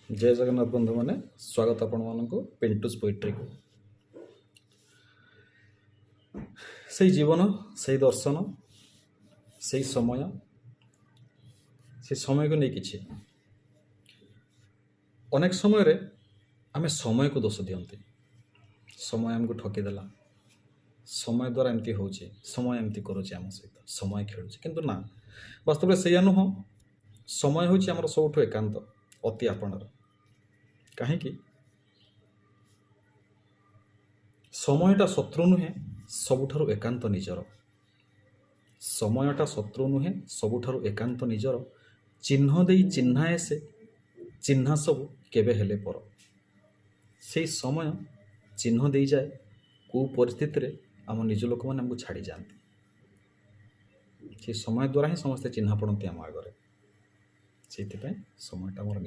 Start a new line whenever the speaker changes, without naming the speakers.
जय जगन्नाथ बंधु मैंने स्वागत आपण मानक पेंटूस पोएट्री को से जीवन से दर्शन से समय को नहीं कि अनेक समय आम समय को दोष दियंती समय आमको ठकीदेला समय द्वारा एमती हो समय एमती करुचे आम सहित समय खेलुचे किंतु ना वास्तव में से नुह समय हूँ आम सबुठ एकांत अति आपणर कहीं समयटा शत्रु नुहे सबुठारु एकांत निजर समयटा शत्रु नुहे सबुठारु एकांत निजर चिन्ह दे चिन्हाए से चिन्हा सब केबे हेले पर से समय चिन्ह दे जाए को परिस्थिति रे आम निज लोक मैंने आमको छाड़ी जाती से समय द्वारा ही समस्ते चिन्हा पड़ती आम आगे से समयटा मोर